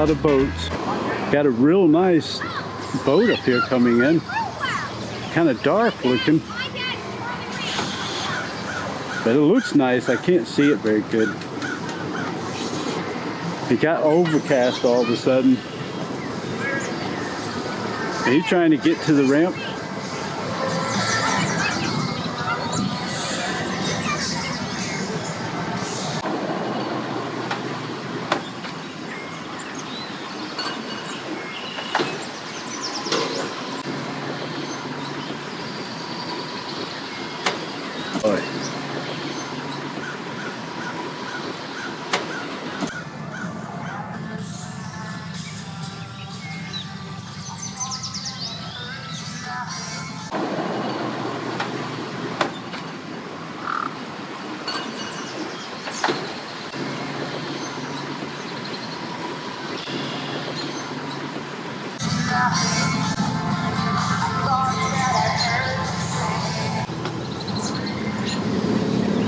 lot of boats. Got a real nice boat up here coming in. Kind of dark looking. But it looks nice. I can't see it very good. It got overcast all of a sudden. Are you trying to get to the ramp?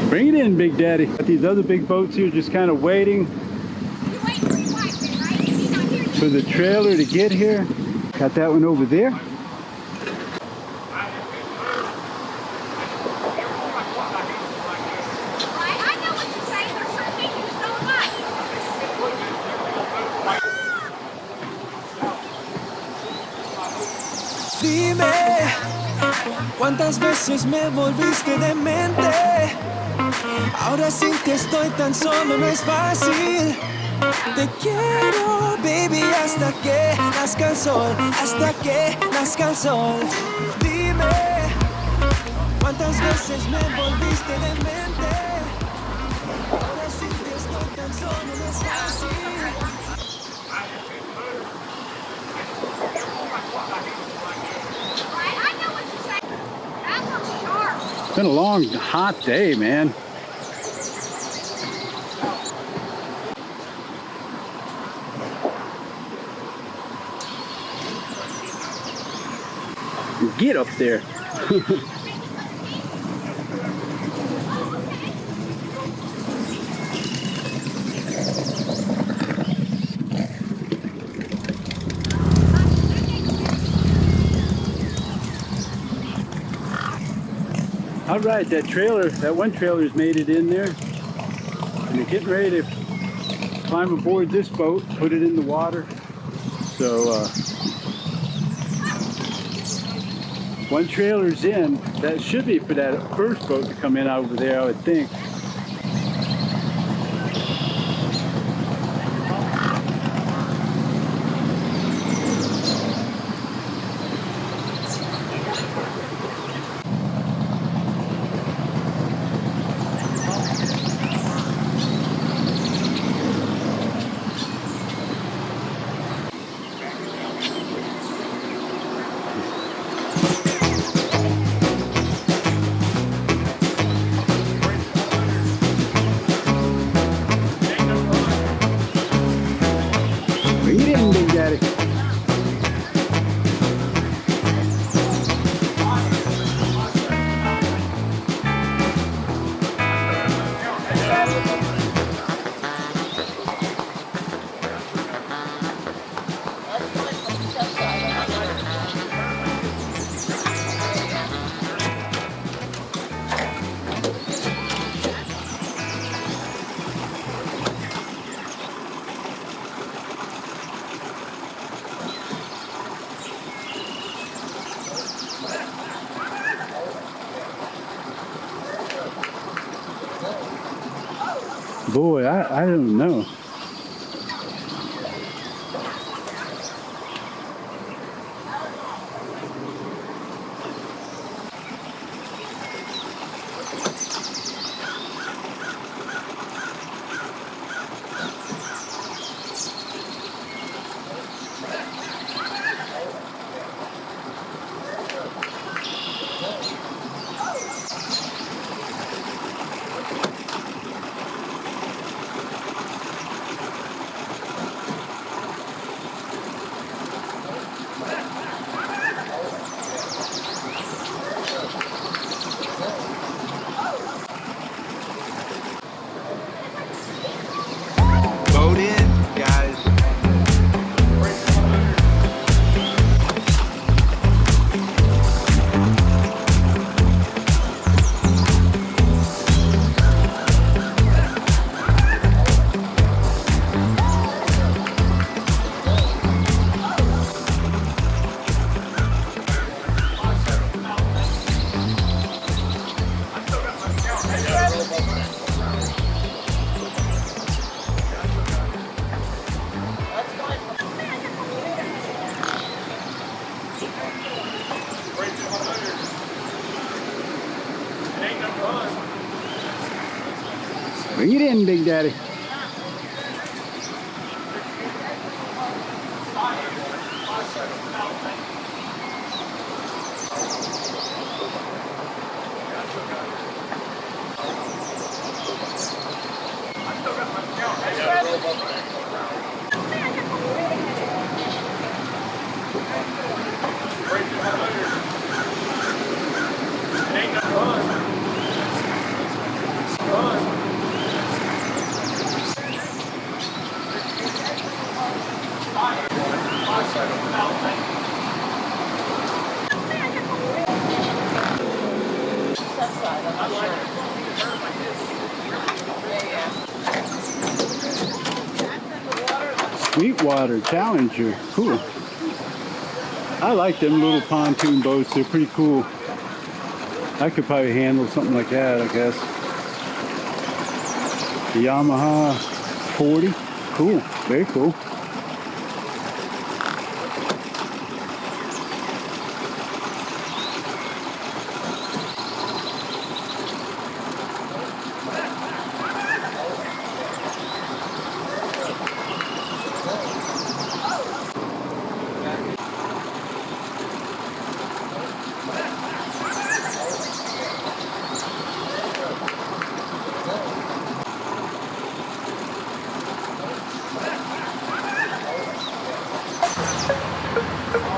Bring it in, Big Daddy. Got these other big boats here just kind of waiting for the trailer to get here. Got that one over there. Dime, ¿cuántas veces me volviste demente? Ahora sin que estoy tan solo no es fácil. Te quiero, baby, hasta que nazca el sol, hasta que nazca el sol. Dime, ¿cuántas veces me volviste demente? Ahora sin que estoy tan solo no es fácil. It's been a long, hot day, man. Get up there. All right, that one trailer's made it in there. And they're getting ready to climb aboard this boat, put it in the water. So, one trailer's in. That should be for that first boat to come in over there, I would think. Bring it in, Big Daddy. Boy, I don't know. Bring it in, Big Daddy. Sweetwater Challenger, cool. I like them little pontoon boats, they're pretty cool. I could probably handle something like that, I guess. The Yamaha 40, cool, very cool.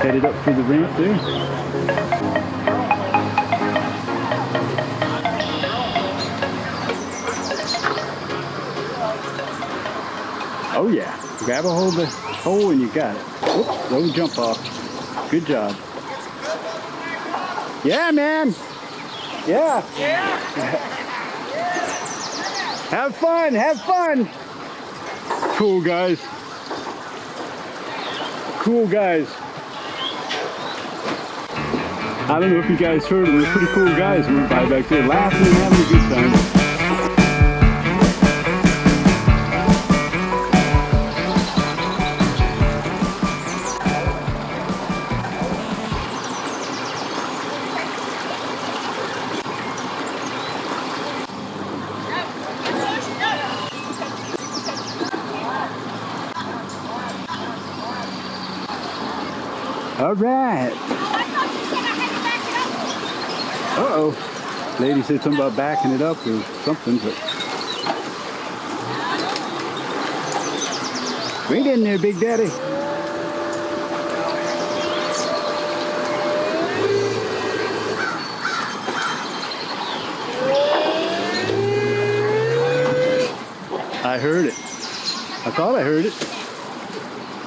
Headed up through the ramp there. Oh yeah, grab a hold of the hole and you got it. Whoops, don't jump off. Good job. Yeah, man. Yeah. Have fun, have fun. Cool guys. Cool guys. I don't know if you guys heard them, they're pretty cool guys. We went by back there laughing and having a good time. All right. Uh-oh. Lady said something about backing it up or something, but... Bring it in there, Big Daddy. I heard it. I thought I heard it.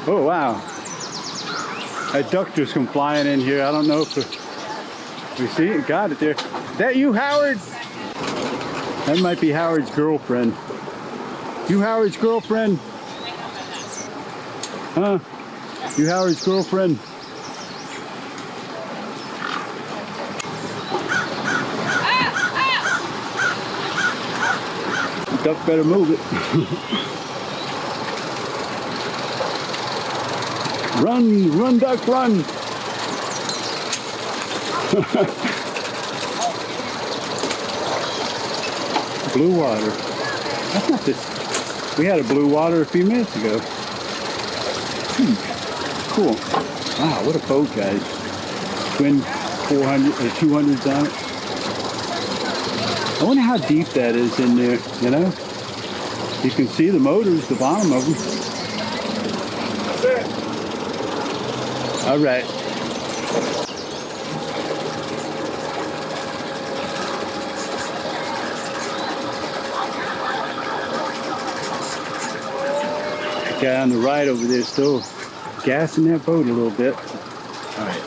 Oh, wow. A duck just come flying in here. I don't know if we see it. Got it there. Is that you, Howard? That might be Howard's girlfriend. You Howard's girlfriend? Huh? You Howard's girlfriend? The duck better move it. Run, run, duck, run. Blue water. That's not this. We had a blue water a few minutes ago. Cool. Wow, what a boat, guys. Twin 400 or 200s on it. I wonder how deep that is in there, you know? You can see the motors, the bottom of them. That's it. All right. That guy on the right over there still gassing that boat a little bit. All right.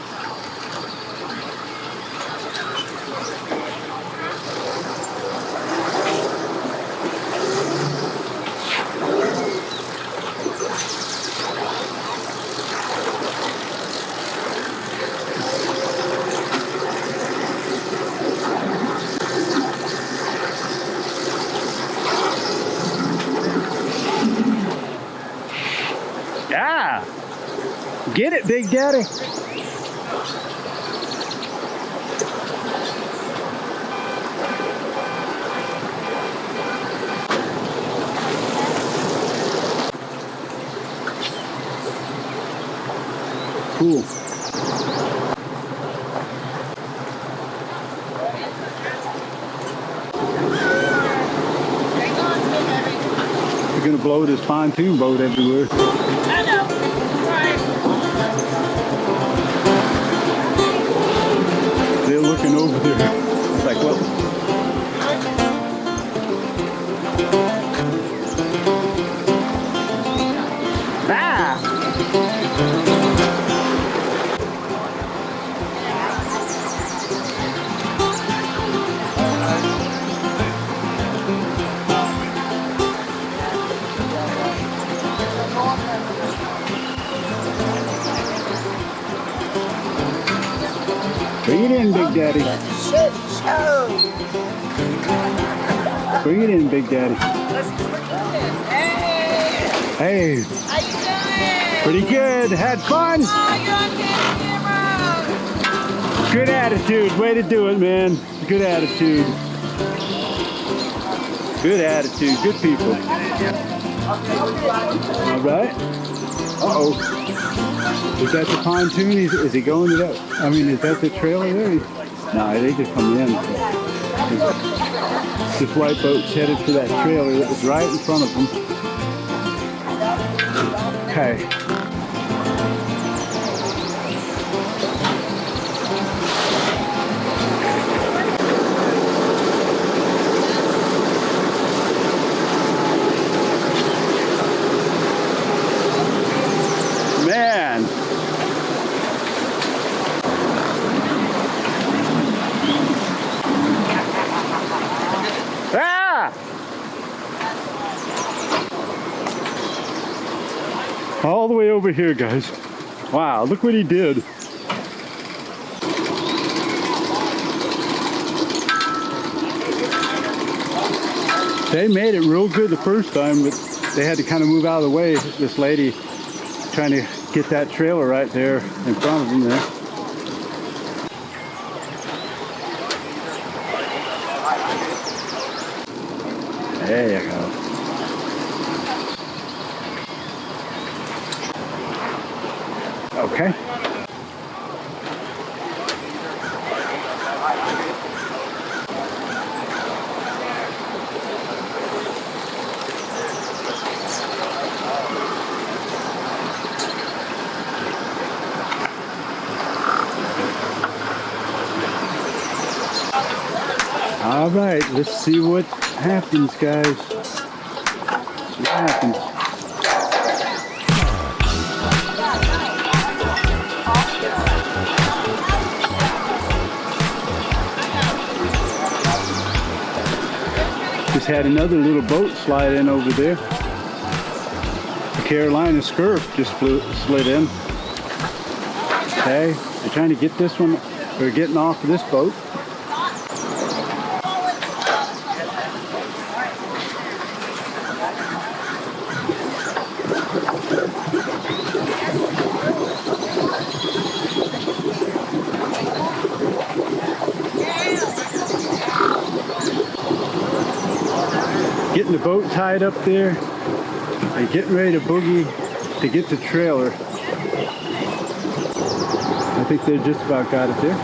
Yeah. Get it, Big Daddy. cool. We're gonna blow this pontoon boat everywhere. I know. Right. They're looking over there. It's like, what? Ah! Bring it in, Big Daddy. Shit show. Bring it in, Big Daddy. Hey. Hey, How you doing? pretty good. Had fun. Oh, you're on camera. Good attitude. Way to do it, man. Good attitude. Good attitude. Good people. All right. Uh-oh. Is that the pontoon? Is he going to that? I mean, is that the trailer there? No, they just come in. This white boat's headed for that trailer that was right in front of them. Okay. Man. Ah! All the way over here, guys. Wow, look what he did. They made it real good the first time, but they had to kind of move out of the way. This lady trying to get that trailer right there in front of them there. There you go. Okay. All right, let's see what happens, guys. See what happens. Just had another little boat slide in over there. The Carolina Scurf just slid in. Okay, they're trying to get this one. They're getting off of this boat. Getting the boat tied up there and getting ready to boogie to get the trailer. I think they just about got it there.